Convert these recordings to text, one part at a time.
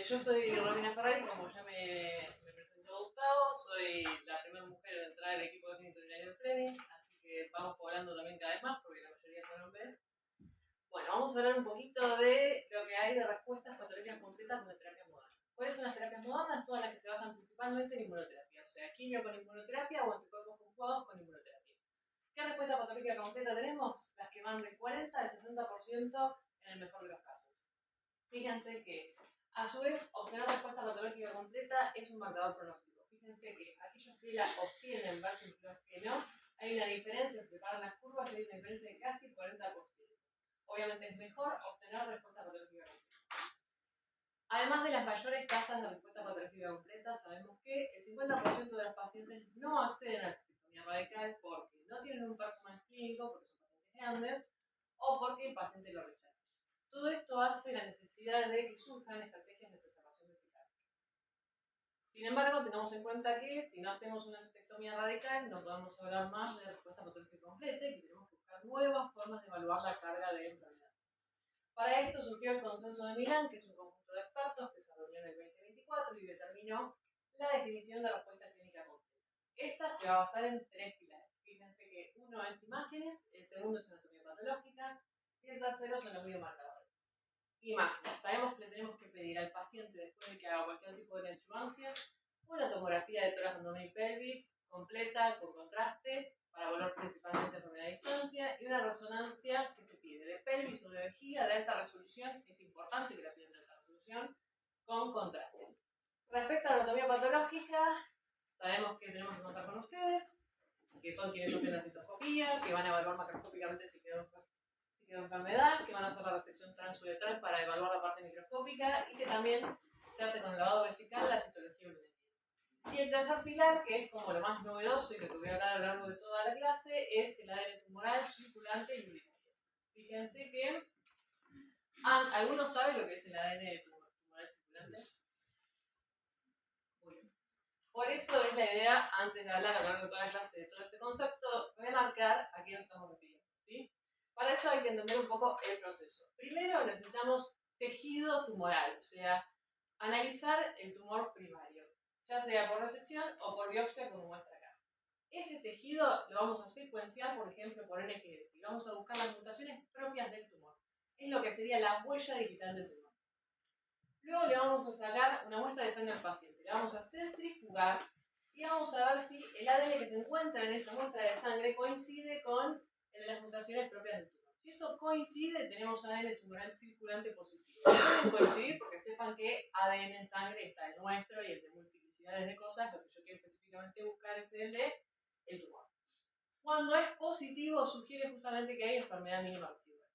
Yo soy Romina Ferrari, como ya me presentó Gustavo, soy la primera mujer en entrar al equipo de clínico urinario del Fleming, así que vamos poblando también cada vez más, porque la mayoría son hombres. Bueno, vamos a hablar un poquito de lo que hay de respuestas patológicas concretas con terapias modernas. ¿Cuáles son las terapias modernas? Todas las que se basan principalmente en inmunoterapia, o sea, quimio con inmunoterapia o anticuerpos conjugados con inmunoterapia. ¿Qué respuesta patológica completa tenemos? Las que van del 40 al 60% en el mejor de los casos. Fíjense que, a su vez, obtener respuesta patológica completa es un marcador pronóstico. Fíjense que aquellos que la obtienen versus los que no, hay una diferencia, se separan las curvas y hay una diferencia de casi el 40%. Obviamente es mejor obtener respuesta patológica completa. Además de las mayores tasas de respuesta patológica completa, sabemos que el 50% de los pacientes no acceden a la cistectomía radical porque no tienen un performance clínico, porque son pacientes grandes, o porque el paciente lo rechaza. Todo esto hace la necesidad de que surjan estrategias de preservación vesical. Sin embargo, tenemos en cuenta que si no hacemos una cistectomía radical, no podemos hablar más de respuesta patológica completa y que tenemos que buscar nuevas formas de evaluar la carga de enfermedad. Para esto surgió el Consenso de Milán, que es un conjunto de expertos que se reunió en el 2024 y determinó la definición de respuesta clínica completa. Esta se va a basar en 3 pilares. Fíjense que uno es imágenes, el segundo es anatomía patológica y el tercero son los biomarcadores. Imágenes. Sabemos que le tenemos que pedir al paciente, después de que haga cualquier tipo de adjuvancia, una tomografía de tórax, abdomen y pelvis completa, con contraste, para evaluar principalmente enfermedad a distancia, y una resonancia que se pide de pelvis o de vejiga de alta resolución. Es importante que la pidan de alta resolución, con contraste. Respecto a la anatomía patológica, sabemos que tenemos que contar con ustedes, que son quienes hacen la citoscopía, que van a evaluar macroscópicamente si quedó enfermedad, que van a hacer la resección transuretral para evaluar la parte microscópica y que también se hace con el lavado vesical la citología urinaria. Y el tercer pilar, que es como lo más novedoso y lo que voy a hablar a lo largo de toda la clase, es el ADN tumoral, circulante y urinario. Fíjense que ¿algunos saben lo que es el ADN tumoral circulante? Muy bien. Por eso es la idea, antes de hablar a lo largo de toda la clase de todo este concepto, remarcar a qué nos estamos refiriendo, ¿sí? Para eso hay que entender un poco el proceso. Primero necesitamos tejido tumoral, o sea, analizar el tumor primario, ya sea por resección o por biopsia como muestra acá. Ese tejido lo vamos a secuenciar, por ejemplo, por NGS, y vamos a buscar las mutaciones propias del tumor. Es lo que sería la huella digital del tumor. Luego le vamos a sacar una muestra de sangre al paciente, la vamos a centrifugar y vamos a ver si el ADN que se encuentra en esa muestra de sangre coincide con las mutaciones propias del tumor. Si eso coincide, tenemos ADN tumoral circulante positivo. No pueden coincidir porque sepan que ADN en sangre está el nuestro y el de multiplicidades de cosas. Lo que yo quiero específicamente buscar es el de el tumor. Cuando es positivo, sugiere justamente que hay enfermedad mínima residual.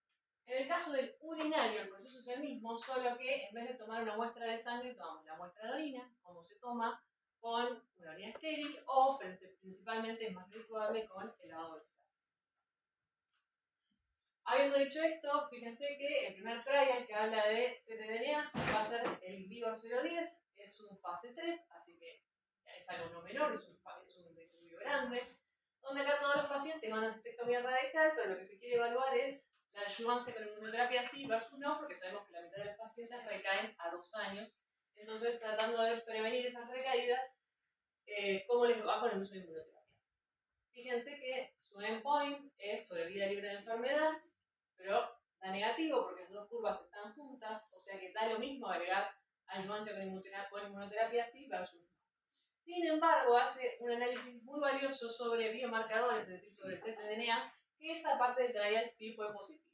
En el caso del urinario, el proceso es el mismo, solo que en vez de tomar una muestra de sangre, tomamos la muestra de orina, como se toma con una orina estéril, o principalmente es más redituable con el lavado vesical. Habiendo dicho esto, fíjense que el primer trial que habla de ctDNA va a ser el Vigor 010, es un fase 3, así que es algo no menor, es un estudio grande, donde acá todos los pacientes van a cistectomía radical, pero lo que se quiere evaluar es la adyuvancia con inmunoterapia sí versus no, porque sabemos que la mitad de los pacientes recaen a 2 años. Entonces, tratando de prevenir esas recaídas, ¿cómo les va con el uso de inmunoterapia? Fíjense que su endpoint es sobrevida libre de enfermedad, pero da negativo porque esas dos curvas están juntas, o sea que da lo mismo agregar adyuvancia con inmunoterapia sí versus no. Sin embargo, hace un análisis muy valioso sobre biomarcadores, es decir, sobre el ctDNA, que esa parte del trial sí fue positiva.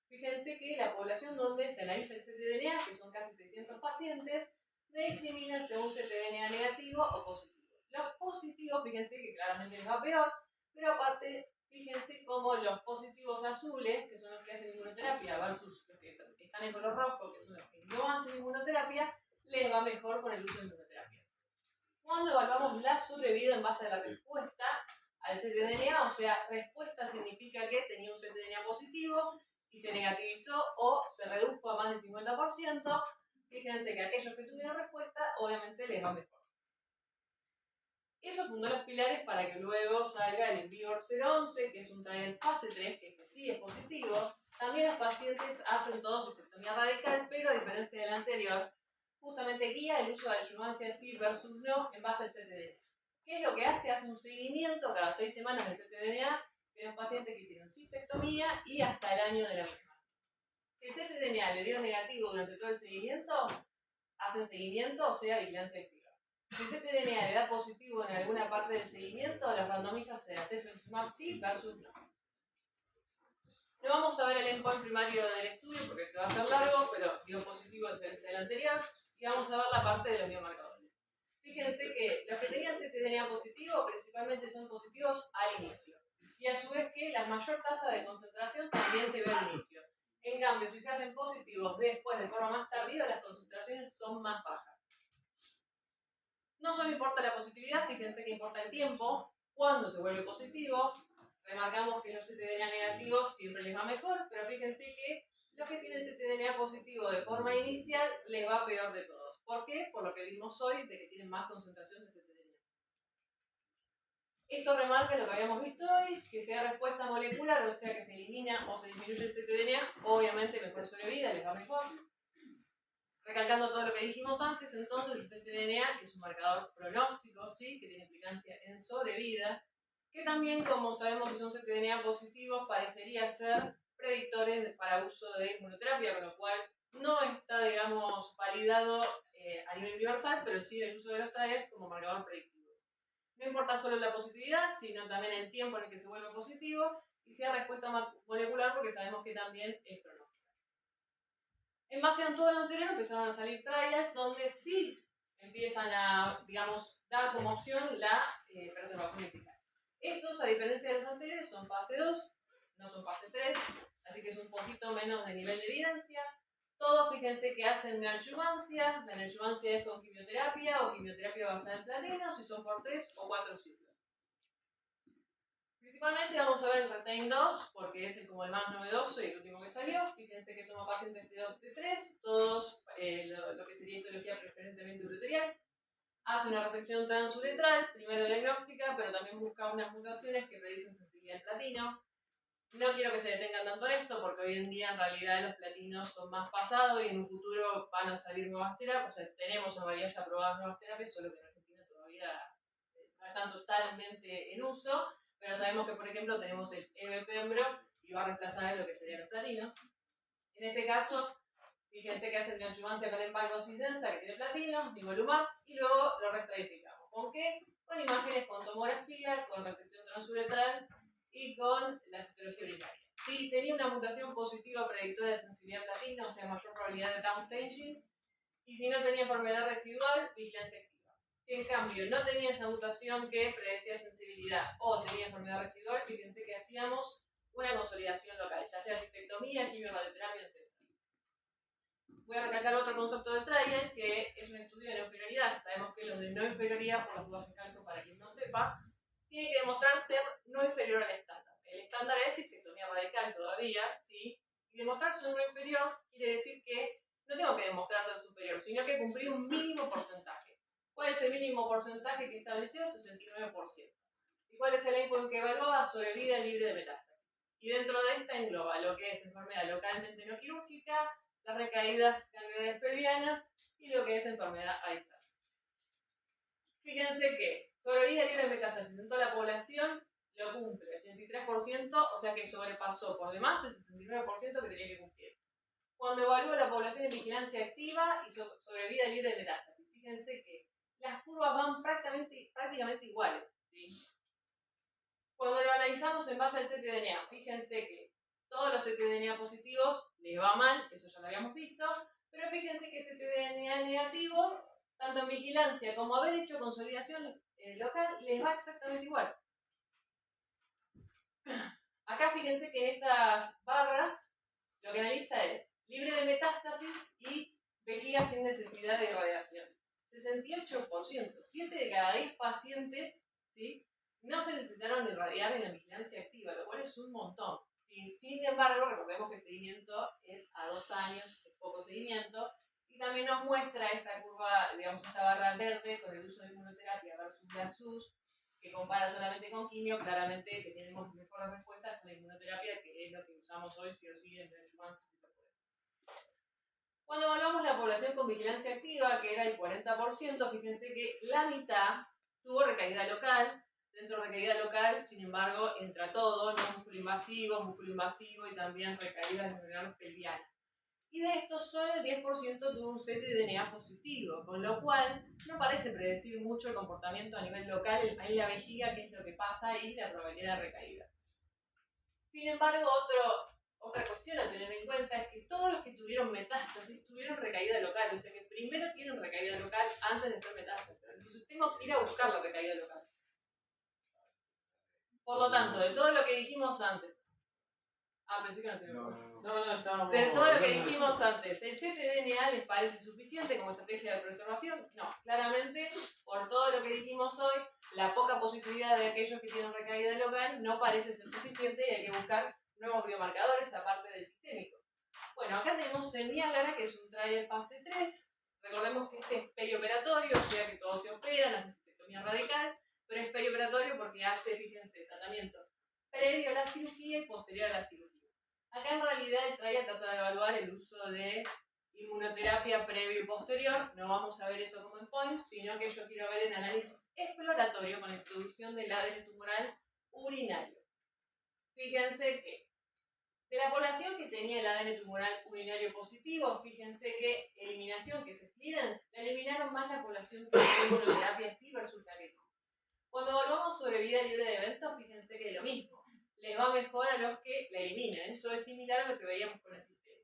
Fíjense que la población donde se analiza el ctDNA, que son casi 600 pacientes, discriminan según ctDNA negativo o positivo. Los positivos, fíjense que claramente les va peor, pero aparte, fíjense cómo los positivos azules, que son los que hacen inmunoterapia, versus los que están en color rojo, que son los que no hacen inmunoterapia, les va mejor con el uso de inmunoterapia. Cuando evaluamos la sobrevida en base a la respuesta al ctDNA, o sea, respuesta significa que tenía un ctDNA positivo y se negativizó o se redujo a más del 50%, fíjense que aquellos que tuvieron respuesta, obviamente les va mejor. Eso fundó los pilares para que luego salga el Vigor 011, que es un trial fase 3, que sí es positivo. También los pacientes hacen todo cistectomía radical, pero a diferencia del anterior, justamente guía el uso de adjuvancia sí versus no en base al ctDNA. ¿Qué es lo que hace? Hace un seguimiento cada 6 semanas del ctDNA de los pacientes que hicieron cistectomía y hasta el año de la misma. Si el ctDNA le dio negativo durante todo el seguimiento, hacen seguimiento, o sea, vigilancia activa. Si el ctDNA le da positivo en alguna parte del seguimiento, los randomiza a hacer atezolizumab sí versus no. No vamos a ver el endpoint primario del estudio porque se va a hacer largo, pero dio positivo a diferencia del anterior, y vamos a ver la parte de los biomarcadores. Fíjense que los que tenían ctDNA positivo principalmente son positivos al inicio, y a su vez que la mayor tasa de concentración también se ve al inicio. En cambio, si se hacen positivos después de forma más tardía, las concentraciones son más bajas. No solo importa la positividad, fíjense que importa el tiempo, cuándo se vuelve positivo. Remarcamos que los ctDNA negativos siempre les va mejor, pero fíjense que los que tienen ctDNA positivo de forma inicial les va peor de todos. ¿Por qué? Por lo que vimos hoy de que tienen más concentración de ctDNA. Esto remarca lo que habíamos visto hoy, que sea respuesta molecular, o sea que se elimina o se disminuye el ctDNA, obviamente mejor sobrevida, les va mejor. Recalcando todo lo que dijimos antes, entonces el ctDNA es un marcador pronóstico, ¿sí? Que tiene implicancia en sobrevida, que también, como sabemos, si son ctDNA positivos, parecería ser predictores para uso de inmunoterapia, con lo cual no está, digamos, validado a nivel universal, pero sí el uso de los trials como marcador predictivo. No importa solo la positividad, sino también el tiempo en el que se vuelve positivo y sea respuesta molecular, porque sabemos que también es pronóstico. En base a todo lo anterior empezaron a salir trials donde sí empiezan a, digamos, dar como opción la preservación vesical. Estos, a diferencia de los anteriores, son fase 2, no son fase 3, así que es un poquito menos de nivel de evidencia. Todos, fíjense que hacen neoadjuvancia. La neoadjuvancia es con quimioterapia o quimioterapia basada en platino, si son por 3 o 4 ciclos. Principalmente vamos a ver el Retain 2, porque es como el más novedoso y el último que salió. Fíjense que toma pacientes T2, T3, todos lo que sería histología preferentemente ureterial. Hace una resección transuretral, primero diagnóstica, pero también busca unas mutaciones que predicen sensibilidad al platino. No quiero que se detengan tanto en esto, porque hoy en día en realidad los platinos son más pasados y en un futuro van a salir nuevas terapias. O sea, tenemos en realidad ya aprobadas nuevas terapias, solo que en Argentina todavía no están totalmente en uso. Pero sabemos que, por ejemplo, tenemos el EV-Pembro y va a reemplazar lo que serían los platinos. En este caso, fíjense que hacen neoadjuvancia con empalgosis densa, que tiene platino, nivolumab, y luego lo restratificamos. ¿Con qué? Con imágenes con tomografía, con resección transuretral y con la citología urinaria. Si tenía una mutación positiva predictora de sensibilidad a platino, o sea, mayor probabilidad de downstaging, y si no tenía enfermedad residual, vigilancia activa. Si en cambio no tenía esa mutación que predecía sensibilidad o tenía enfermedad residual, fíjense que hacíamos una consolidación local, ya sea cistectomía, quimio-radioterapia, etc. Voy a recalcar otro concepto del trial, que es un estudio de no inferioridad. Sabemos que los de no inferioridad, por las dudas que calco para quien no sepa, tiene que demostrar ser no inferior al estándar. El estándar es cistectomía radical todavía, ¿sí? Y demostrar ser no inferior quiere decir que no tengo que demostrar ser superior, sino que cumplir un mínimo porcentaje. ¿Cuál es el mínimo porcentaje que estableció? 69%. ¿Y cuál es el endpoint que evaluaba? Sobrevida libre de metástasis. Y dentro de esta engloba lo que es enfermedad localmente no quirúrgica, las recaídas gangrenianas pelvianas y lo que es enfermedad a distancia. Fíjense que sobrevida libre de metástasis en toda la población lo cumple el 83%, o sea que sobrepasó por demás el 69% que tenía que cumplir. Cuando evalúa la población en vigilancia activa y sobrevida libre de metástasis, fíjense que las curvas van prácticamente iguales, ¿sí? Cuando lo analizamos en base al ctDNA, fíjense que todos los ctDNA positivos les va mal, eso ya lo habíamos visto, pero fíjense que ctDNA negativo, tanto en vigilancia como haber hecho consolidación local, les va exactamente igual. Acá fíjense que en estas barras lo que analiza es libre de metástasis y vejiga sin necesidad de irradiación. 68%, 7 de cada 10 pacientes, ¿sí?, no se necesitaron irradiar en la vigilancia activa, lo cual es un montón. Sin embargo, recordemos que el seguimiento es a 2 años, es poco seguimiento, y también nos muestra esta curva, digamos, esta barra verde con el uso de inmunoterapia versus la SUS, que compara solamente con quimio, claramente que tenemos mejores respuestas con la inmunoterapia, que es lo que usamos hoy, si o sí, en el adjuvancia, si se puede. Cuando evaluamos la población con vigilancia activa, que era el 40%, fíjense que la mitad tuvo recaída local. Dentro de recaída local, sin embargo, entra todo, ¿no? Músculo invasivo y también recaída en órganos pelvianos. Y de esto solo el 10% tuvo un ctDNA positivo, con lo cual no parece predecir mucho el comportamiento a nivel local en la vejiga, que es lo que pasa y la probabilidad de recaída. Sin embargo, otra cuestión a tener en cuenta es que todos los que tuvieron metástasis tuvieron recaída local, o sea que primero tienen recaída local antes de hacer metástasis. Entonces tengo que ir a buscar la recaída local. Por lo tanto, de todo lo que dijimos antes, pensé que no se me estábamos... De todo lo que dijimos antes, ¿el ctDNA les parece suficiente como estrategia de preservación? No, claramente, por todo lo que dijimos hoy, la poca positividad de aquellos que tienen recaída local no parece ser suficiente y hay que buscar nuevos biomarcadores aparte del sistémico. Bueno, acá tenemos el Niágara, que es un trial fase 3. Recordemos que este es perioperatorio, o sea que todos se operan, hace cistectomía radical, pero es perioperatorio porque hace, fíjense, tratamiento previo a la cirugía y posterior a la cirugía. Acá en realidad el trial trata de evaluar el uso de inmunoterapia previo y posterior. No vamos a ver eso como endpoints, sino que yo quiero ver en análisis exploratorio con la introducción del ADN tumoral urinario. Fíjense que de la población que tenía el ADN tumoral urinario positivo, fíjense que eliminación, que es clearance, la eliminaron más la población que tuvo inmunoterapia sí versus la que no. Cuando volvamos sobre vida libre de eventos, fíjense que es lo mismo. Les va mejor a los que la eliminan. Eso es similar a lo que veíamos con el sistema.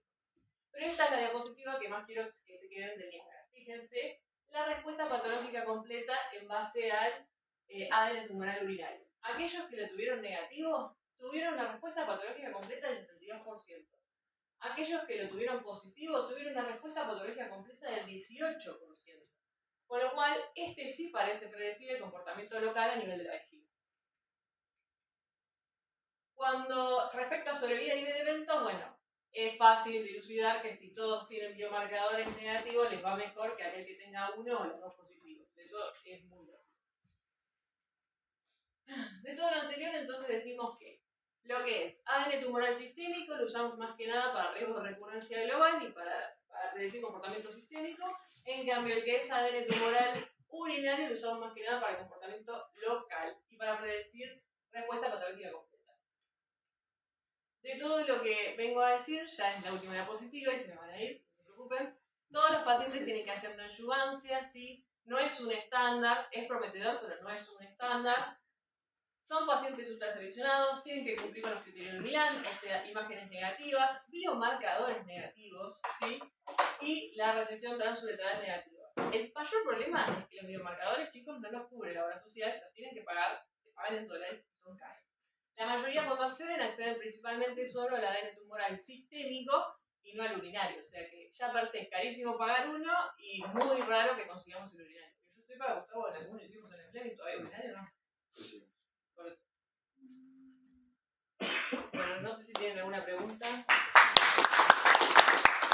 Pero esta es la diapositiva que más quiero que se queden de Niágara. Fíjense la respuesta patológica completa en base al ADN tumoral urinario. Aquellos que lo tuvieron negativo tuvieron la respuesta patológica completa del 72%. Aquellos que lo tuvieron positivo tuvieron una respuesta patológica completa del 18%. Con lo cual, este sí parece predecir el comportamiento local a nivel de la vejiga. Cuando, respecto a sobrevida libre de eventos, bueno, es fácil dilucidar que si todos tienen biomarcadores negativos, les va mejor que aquel que tenga uno o los dos positivos. Eso es muy lógico. De todo lo anterior, entonces decimos que lo que es ADN tumoral sistémico lo usamos más que nada para riesgo de recurrencia global y para predecir comportamiento sistémico. En cambio, el que es ADN tumoral urinario lo usamos más que nada para el comportamiento local y para predecir respuesta patológica completa. De todo lo que vengo a decir, ya es la última diapositiva y se me van a ir, no se preocupen. Todos los pacientes tienen que hacer una adjuvancia, ¿sí? No es un estándar, es prometedor, pero no es un estándar. Son pacientes ultraseleccionados, tienen que cumplir con los criterios de Milán, o sea, imágenes negativas, biomarcadores negativos, ¿sí? Y la resección transuretral negativa. El mayor problema es que los biomarcadores, chicos, no los cubre la obra social, los tienen que pagar, se pagan en dólares y son caros. La mayoría cuando acceden principalmente solo al ADN tumoral sistémico y no al urinario, o sea que ya per se es carísimo pagar uno y muy raro que consigamos el urinario. Yo sepa, Gustavo, en alguno hicimos en el plan y todavía urinario no.